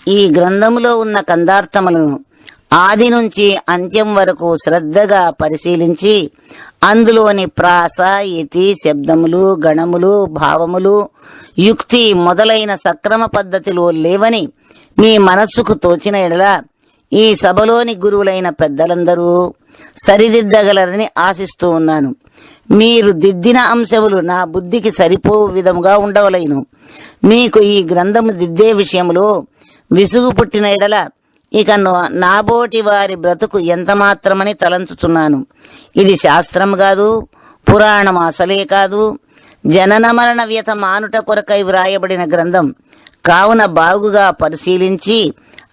ఈ గ్రంథములో ఉన్న కందార్థములను ఆది నుంచి అంత్యం వరకు శ్రద్ధగా పరిశీలించి అందులోని ప్రాస, యతి, శబ్దములు, గణములు, భావములు, యుక్తి మొదలైన సక్రమ పద్ధతిలో లేవని మీ మనస్సుకు తోచిన ఎడల ఈ సభలోని గురువులైన పెద్దలందరూ సరిదిద్దగలరని ఆశిస్తూ ఉన్నాను. మీరు దిద్దిన అంశములు నా బుద్ధికి సరిపోవు విధముగా ఉండవలెను. మీకు ఈ గ్రంథము దిద్దే విషయంలో విసుగు పుట్టిన ఎడల ఇక నాబోటి వారి బ్రతుకు ఎంత మాత్రమని తలంచుచున్నాను. ఇది శాస్త్రం కాదు, పురాణం అసలే కాదు, జనన మరణ వ్యత మానుట కొరకై వ్రాయబడిన గ్రంథం కావున బాగుగా పరిశీలించి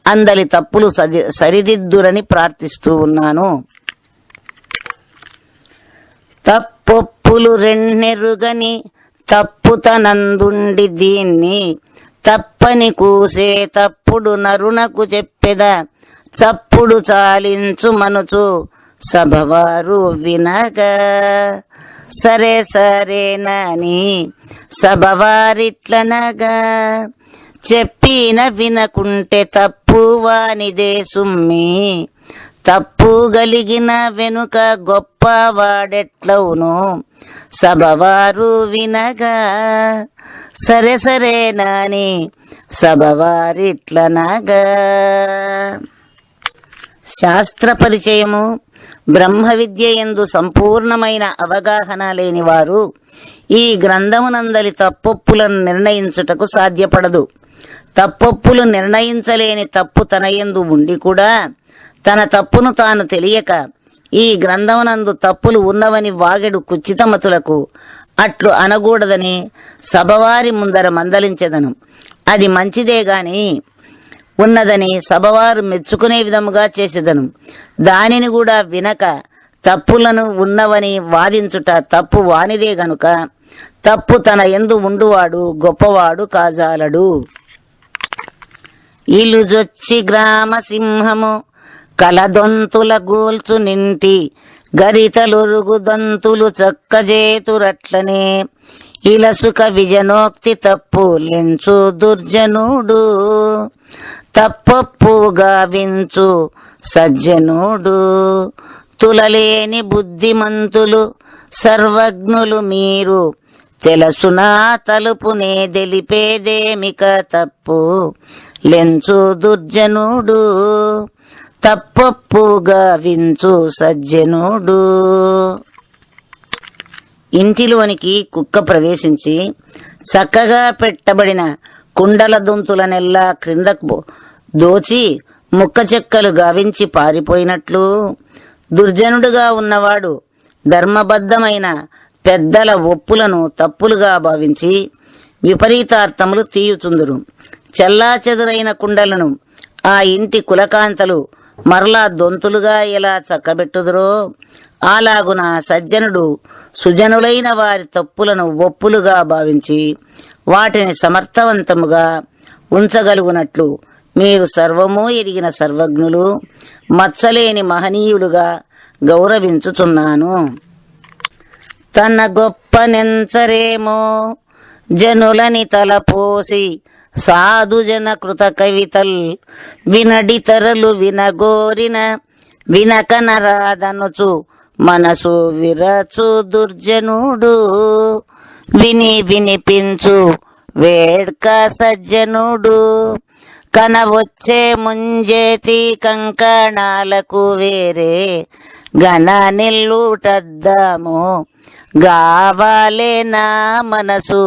అందలి తప్పులు సరిదిద్దురని ప్రార్థిస్తూ ఉన్నాను. తప్పొప్పులు రెండెరుగని తప్పుతనందుండి దీన్ని తప్పని కూసే తప్పుడు నరునకు చెప్పెద చప్పుడు చాలించు మనుచు సభవారు వినగా సరే సరేనని సభవారిట్లనగా చెప్పిన వినకుంటే తప్పు వానిదే సుమ్మి తప్పు గలిగిన వెనుక గొప్పవాడెట్లవును సభవారు వినగా సరే సరేనని సభవారిట్లనగా. శాస్త్ర పరిచయము, బ్రహ్మ విద్య యందు సంపూర్ణమైన అవగాహన లేని వారు ఈ గ్రంథమునందలి తప్పొప్పులను నిర్ణయించుటకు సాధ్యపడదు. తప్పొప్పులు నిర్ణయించలేని తప్పు తన యందు ఉండి కూడా తన తప్పును తాను తెలియక ఈ గ్రంథమునందు తప్పులు ఉన్నవని వాగెడు కుచితమతులకు అట్లు అనకూడదని సభవారి ముందర మందలించెదను. అది మంచిదే గాని ఉన్నదని సభవారు మెచ్చుకునే విధముగా చేసేదను. దానిని కూడా వినక తప్పులను ఉన్నవని వాదించుట తప్పు వానిదే గనుక తప్పు తన యందు ఉండువాడు గొప్పవాడు కాజాలడు. ఇలుజొచ్చి గ్రామ సింహము కలదొంతుల గూల్చు నింటి గరితలురుగు దంతులు చక్కజేతురట్లనే ఇలసుక విజనోక్తి తప్పు లెంచు దుర్జనుడు తప్పొప్పుగా వించు సజ్జనుడు తులలేని బుద్ధిమంతులు సర్వజ్ఞులు మీరు తెలుసునా తలుపునే తెలిపేదేమిక తప్పు లెంచు దుర్జనుడు తప్పొప్పుగా వించు సజ్జనుడు. ఇంటిలోనికి కుక్క ప్రవేశించి చక్కగా పెట్టబడిన కుండల దుంతులనెల్లా క్రిందకు దోచి ముక్క చెక్కలు గావించి పారిపోయినట్లు దుర్జనుడుగా ఉన్నవాడు ధర్మబద్ధమైన పెద్దల ఒప్పులను తప్పులుగా భావించి విపరీతార్థములు తీయుచుందురు. చెల్లాచెదురైన కుండలను ఆ ఇంటి కులకాంతలు మరలా దొంతులుగా ఎలా చక్కబెట్టుదురో అలాగున సజ్జనుడు సుజనులైన వారి తప్పులను ఒప్పులుగా భావించి వాటిని సమర్థవంతముగా ఉంచగలుగునట్లు మీరు సర్వము ఎరిగిన సర్వజ్ఞులు మచ్చలేని మహనీయులుగా గౌరవించుచున్నాను. తన గొప్పనెంచరేమో జనులని తలపోసి సాధుజన కృత కవితల్ వినడితరలు వినగోరిన వినకనరాదనుచు మనసు విరచు దుర్జనుడు వినిపించు వేడ్క సజ్జనుడు కనవొచ్చే ముంజేతి కంకణాలకు వేరే గణ నిల్లుటద్దాము గావాలే నా మనసు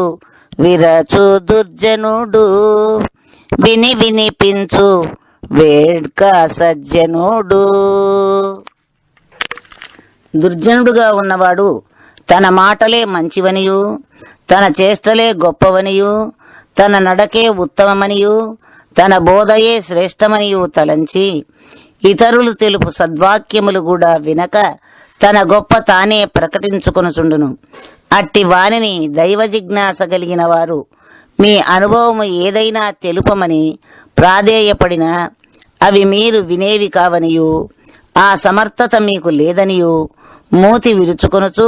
విరచు దుర్జనుడు వినిపించు వేడ్క సజ్జనుడు. దుర్జనుడుగా ఉన్నవాడు తన మాటలే మంచివనియు తన చేష్టలే గొప్పవనియు తన నడకే ఉత్తమమనియు తన బోధయే శ్రేష్టమనియు తలంచి ఇతరులు తెలుపు సద్వాక్యములు కూడా వినక తన గొప్ప తానే ప్రకటించుకొనుచుండును. అట్టి వానిని దైవ జిజ్ఞాస కలిగిన వారు మీ అనుభవము ఏదైనా తెలుపమని ప్రాధేయపడినా అవి మీరు వినేవి కావనియు ఆ సమర్థత మీకు లేదనియు మూతి విరుచుకొనుచు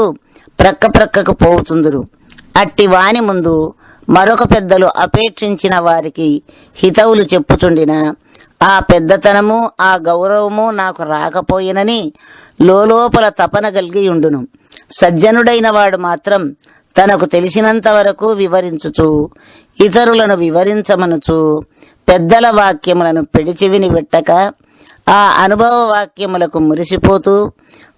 ప్రక్కకు పోవుచుందురు. అట్టి వాని ముందు మరొక పెద్దలు అపేక్షించిన వారికి హితవులు చెప్పుచుండిన ఆ పెద్దతనము ఆ గౌరవము నాకు రాకపోయినని లోపల తపన కలిగి ఉండును. సజ్జనుడైన వాడు మాత్రం తనకు తెలిసినంత వరకు వివరించుచు ఇతరులను వివరించమనుచు పెద్దల వాక్యములను పెడిచివిని పెట్టక ఆ అనుభవ వాక్యములకు మురిసిపోతూ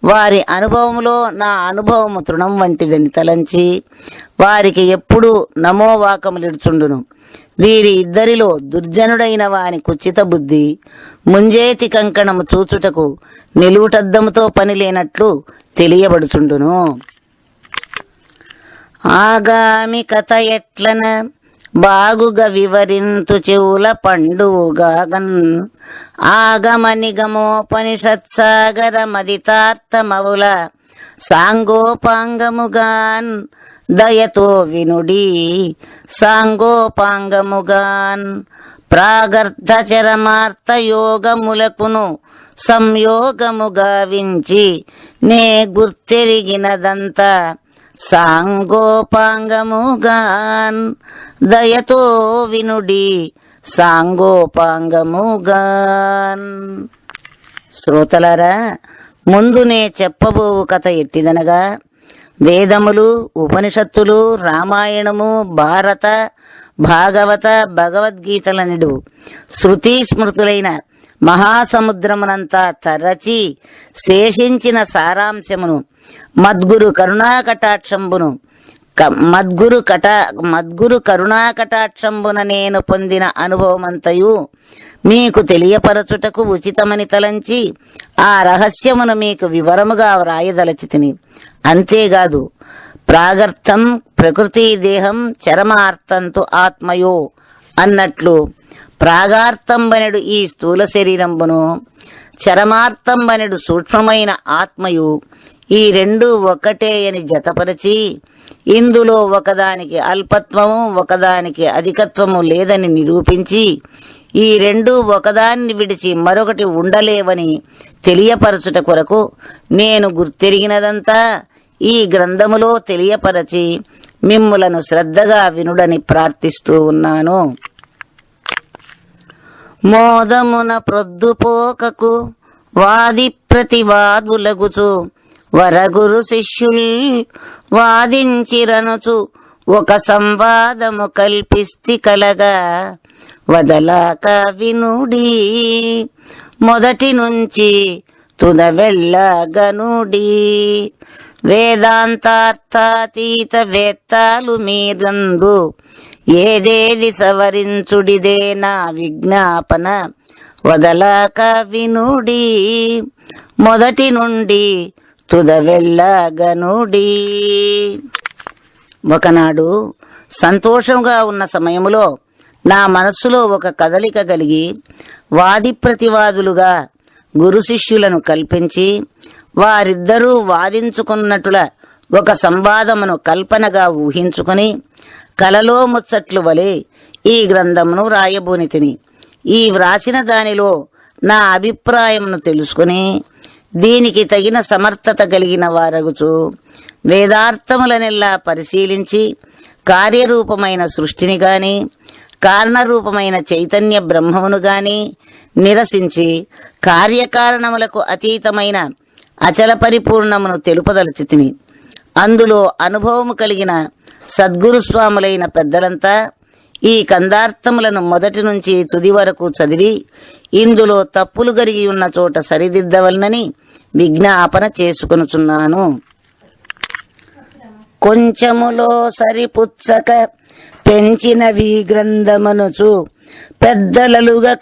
వారి అనుభవములో నా అనుభవము తృణం వంటిదని తలంచి వారికి ఎప్పుడూ నమోవాకములిడుచుండును. వీరి ఇద్దరిలో దుర్జనుడైన వాని కుచిత బుద్ధి ముంజేతి కంకణము చూచుటకు నిలువుటద్దముతో పని లేనట్లు తెలియబడుచుండును. ఆగామి కథ ఎట్లన బాగుగా వివరింతు చెవుల పండుగాగన్ ఆగమనిగమోపనిషత్సాగర మదితార్థమవుల సాంగోపాంగముగాన్ దయతో వినుడి సాంగోపాంగముగాన్ ప్రాగర్ధ చరమార్థ యోగములకును సంయోగముగా వించి నే గుర్తెరిగినదంతా సాంగోపాంగముగాన్ దయతో వినుడి సాంగోపాంగముగాన్. శ్రోతలారా, ముందు నే చెప్పబోవు కథ ఎట్టిదనగా వేదములు, ఉపనిషత్తులు, రామాయణము, భారత, భాగవత, భగవద్గీతలనిడు శృతి స్మృతులైన మహాసముద్రమునంతా తరచి శేషించిన సారాంశమును మద్గురు కరుణాకటాక్షంబున నేను పొందిన అనుభవమంతయు మీకు తెలియపరచుటకు ఉచితమని తలంచి ఆ రహస్యమును మీకు వివరముగా వ్రాయదలచితిని. అంతేగాదు, ప్రాగర్థం ప్రకృతి దేహం చరమార్థంతు ఆత్మయో అన్నట్లు ప్రాగార్థంబనెడు ఈ స్థూల శరీరంబును చరమార్థంబనెడు సూక్ష్మమైన ఆత్మయు ఈ రెండు ఒకటే అని జతపరచి ఇందులో ఒకదానికి అల్పత్వము ఒకదానికి అధికత్వము లేదని నిరూపించి ఈ రెండు ఒకదాన్ని విడిచి మరొకటి ఉండలేవని తెలియపరచుట కొరకు నేను గుర్తెరిగినదంతా ఈ గ్రంథములో తెలియపరచి మిమ్ములను శ్రద్ధగా వినుడని ప్రార్థిస్తూ ఉన్నాను. మోదమున ప్రొద్దుపోకకు వాది ప్రతివాదులగుచు వరగురు శిష్యుల్ వాదించిరనుచు ఒక సంవాదము కల్పిస్తి కలగా వదలాక వినుడి మొదటి నుంచి తుద వెళ్ళగనుడి వేదాంతార్థాతీత వేత్తాలు మీరందు ఏదేది సవరించుడిదే నా విజ్ఞాపన వదలాక వినుడి మొదటి నుండి తుద వెళ్ళగనుడి. ఒకనాడు సంతోషంగా ఉన్న సమయములో నా మనస్సులో ఒక కదలిక కలిగి వాది ప్రతివాదులుగా గురు శిష్యులను కల్పించి వారిద్దరూ వాదించుకున్నట్ల ఒక సంవాదమును కల్పనగా ఊహించుకుని కలలో ముచ్చట్లు వలె ఈ గ్రంథమును రాయబూనితిని. ఈ వ్రాసిన దానిలో నా అభిప్రాయమును తెలుసుకుని దీనికి తగిన సమర్థత కలిగిన వారగుచు వేదార్థములనెల్లా పరిశీలించి కార్యరూపమైన సృష్టిని గాని కారణరూపమైన చైతన్య బ్రహ్మమును గాని నిరసించి కార్యకారణములకు అతీతమైన అచల పరిపూర్ణమును తెలుపదలచితిని. అందులో అనుభవము కలిగిన సద్గురుస్వాములైన పెద్దలంతా ఈ కందార్థములను మొదటి నుంచి తుది వరకు చదివి ఇందులో తప్పులు కలిగి ఉన్న చోట సరిదిద్దవలనని విజ్ఞాపన చేసుకొనుచున్నాను. కొంచెములో సరిపుచ్చక పెంచినవి గ్రంథమనుచు పెద్దలలుగా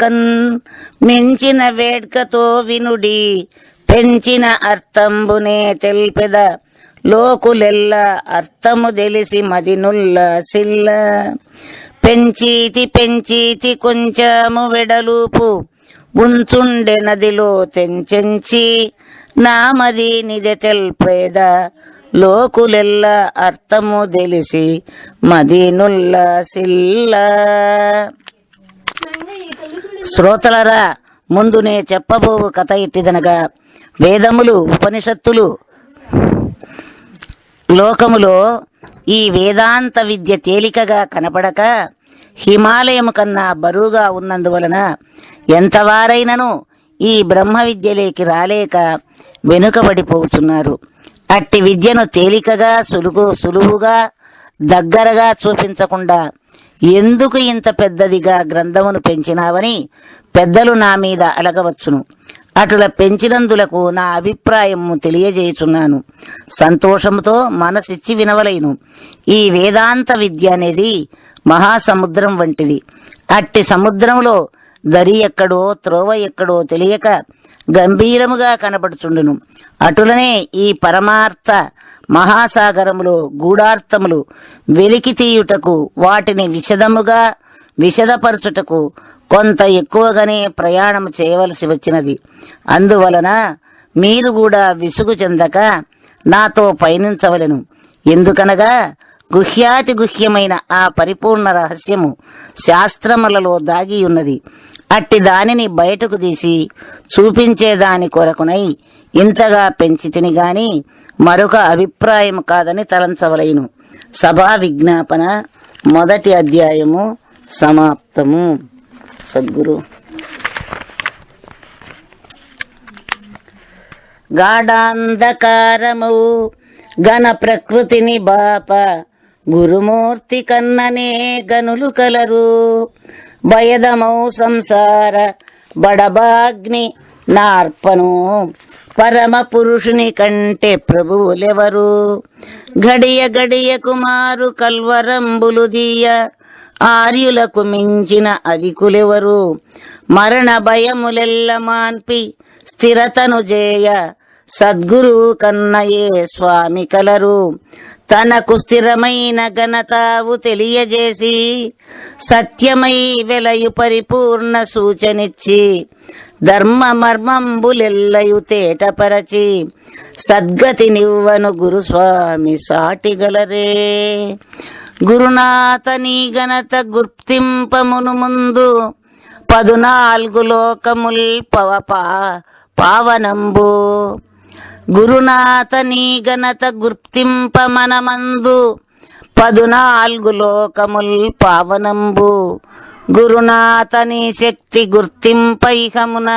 మించిన వేడ్కతో వినుడి పెంచిన అర్థంబునే తెల్పెద లోకులెల్ల అర్థము తెలిసి మదినుల్ల సిల్ల పెంచీతి కొంచెము వెడలూపు ఉంచుండె నదిలో తెంచెంచి నామది నిజ తెల్పేద లోకులెల్ల అర్థము తెలిసి మదినుల్ల సిల్ల. శ్రోతలరా, ముందునే చెప్పబోవు కథ ఇట్టిదనగా వేదములు ఉపనిషత్తులు లోకములో ఈ వేదాంత విద్య తేలికగా కనపడక హిమాలయము కన్నా బరువుగా ఉన్నందువలన ఎంతవారైనను ఈ బ్రహ్మ విద్యలేకి రాలేక వెనుకబడిపోతున్నారు. అట్టి విద్యను తేలికగా సులువుగా దగ్గరగా చూపించకుండా ఎందుకు ఇంత పెద్దదిగా గ్రంథమును పెంచినావని పెద్దలు నా మీద అలగవచ్చును. అటుల పెంచినందులకు నా అభిప్రాయము తెలియజేయుచున్నాను. సంతోషముతో మనసిచ్చి వినవలైను. ఈ వేదాంత విద్య అనేది మహాసముద్రం వంటిది. అట్టి సముద్రంలో దరి ఎక్కడో త్రోవ ఎక్కడో తెలియక గంభీరముగా కనబడుచుండును. అటులనే ఈ పరమార్థ మహాసాగరములో గూఢార్థములు వెలికి తీయుటకు వాటిని విశదపరచుటకు కొంత ఎక్కువగానే ప్రయాణం చేయవలసి వచ్చినది. అందువలన మీరు కూడా విసుగు చెందక నాతో పయనించవలెను. ఎందుకనగా గుహ్యాతి గుహ్యమైన ఆ పరిపూర్ణ రహస్యము శాస్త్రములలో దాగి ఉన్నది. అట్టి దానిని బయటకు తీసి చూపించేదాని కొరకునై ఇంతగా పెంచితిని గాని మరొక అభిప్రాయం కాదని తలంచవలైను. సభా విజ్ఞాపన మొదటి అధ్యాయము సమాప్తము. సద్గురు. గాఢాంధకారము ఘన ప్రకృతిని బాప గురుమూర్తి కన్ననే గనులు కలరు. భయదమౌ సంసార బడబాగ్ని నార్పను పరమ పురుషుని కంటే ప్రభువులెవరు. గడియ గడియ కుమారు కల్వరంబులు దీయ ఆర్యులకు మించిన అధికులెవరు. మరణ భయములెల్ల మాన్పి స్థిరతను జేయ సద్గురు కన్నయే స్వామి కలరు. తనకు స్థిరమైన ఘనతావు తెలియజేసి సత్యమై వెలయు పరిపూర్ణ సూచనిచ్చి ధర్మ మర్మంబులెల్లయు తేటపరచి సద్గతి నివ్వను గురుస్వామి సాటిగలరే. గురునాథ నీ ఘనత గుర్తింపమును ముందు 14 లోకముల్ పావనంబు. గురునాథ నీ ఘనత గుర్తింపమనమందు 14 లోకముల్ పావనంబు. గురునాథ నీ శక్తి గుర్తింపైహమున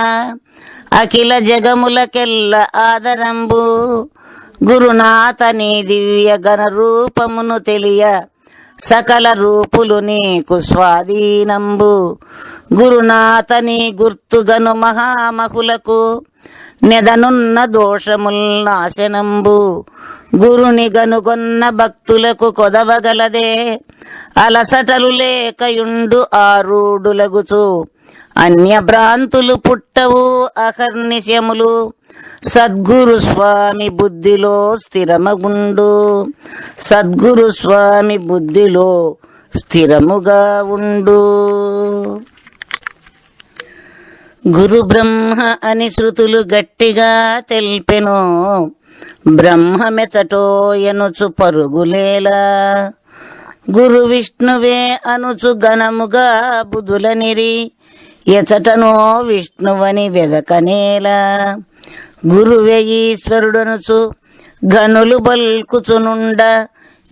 అఖిల జగములకెల్ల ఆదరంబు. గురునాథ నీ దివ్య గణ రూపమును తెలియ సకల రూపులు నీకు స్వాధీనంబు. గురునాథ నీ గుర్తుగను మహామహులకు నెదనున్న దోషముల్ నాశనంబు. గురుని గనుగొన్న భక్తులకు కొదవగలదే అలసటలు లేకయుండు ఆరూఢులగుచు. అన్య భ్రాంతులు పుట్టవు అహర్నిశములు సద్గురు స్వామి బుద్ధిలో స్థిరమగుండు. సద్గురు స్వామి బుద్ధిలో స్థిరముగా ఉండు. గురు బ్రహ్మ అని శృతులు గట్టిగా తెల్పెను. బ్రహ్మమెచటో ఎనుచు పరుగులేలా. గురు విష్ణువే అనుచు ఘనముగా బుధులనిరి ఎచటనో విష్ణువని వెదకనేలా. గురువే ఈశ్వరుడనుచు ఘనులు బల్కుచునుండ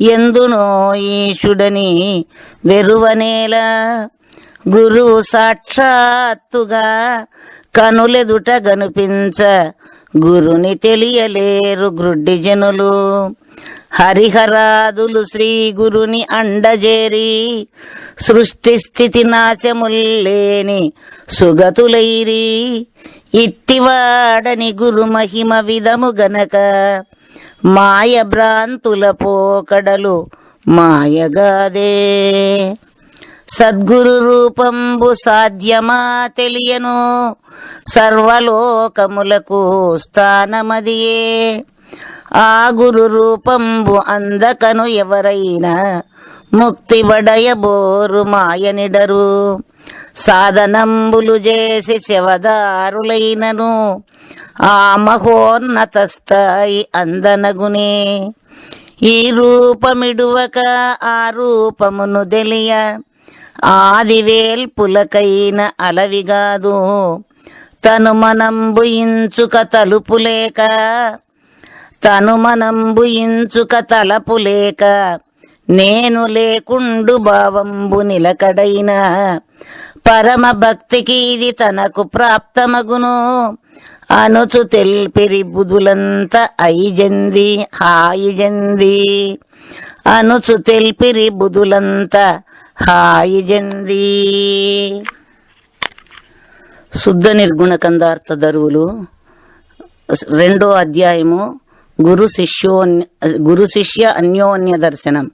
ఎందునో ఈశుడని వెరువనేలా. గురువు సాక్షాత్తుగా కనులెదుట గనుపించ గురుని తెలియలేరు గ్రుడ్డి జనులు. హరిహరాదులు శ్రీ గురుని అండజేరి సృష్టి స్థితి నాశముల్లేని సుగతులైరి. ఇట్టివాడని గురు మహిమ విధము గనక మాయ భ్రాంతుల పోకడలు మాయగాదే. సద్గురు రూపంబు సాధ్యమా తెలియను సర్వలోకములకు స్థానమదియే. ఆ గురు రూపంబు అందకను ఎవరైనా ముక్తి బడయబోరు మాయనిడరు. సాధనంబులు చేసి శవదారులైనను ఆ మహోన్నత స్థాయి అందనగునే. ఈ రూపమిడువక ఆ రూపమును తెలియ ఆదివేల్పులకైన అలవిగాదు. తను మనంబు ఇంచుక తలుపులేక నేను లేకుండు భావంబు నిలకడైన పరమ భక్తికి ఇది తనకు ప్రాప్తమగును అనుచు తెల్పిరి బుధులంత ఐజంది హాయిజంది అనుచు తెల్పిరి బుధులంత హాయిజంది. శుద్ధ నిర్గుణ కందార్థ దరువులు 2వ అధ్యాయము గురు శిష్య అన్యోన్య దర్శనం.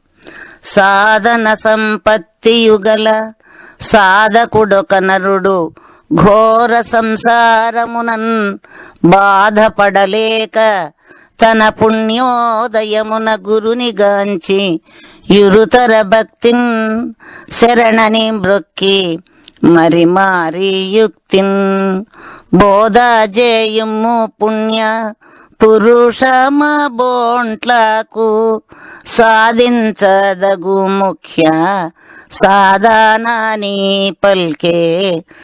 సాధన సంపత్తియుగల సాధకుడొక నరుడు ఘోర సంసారమునన్ బాధపడలేక తన పుణ్యోదయమున గురుని గాంచి యురుతర భక్తిన్ శరణని మ్రొక్కి మరి మారి యుక్తిన్ బోధాజేయుము పుణ్య పురుషమ బోంట్లకు సాధించదగు ముఖ్య సాధనాని పల్కే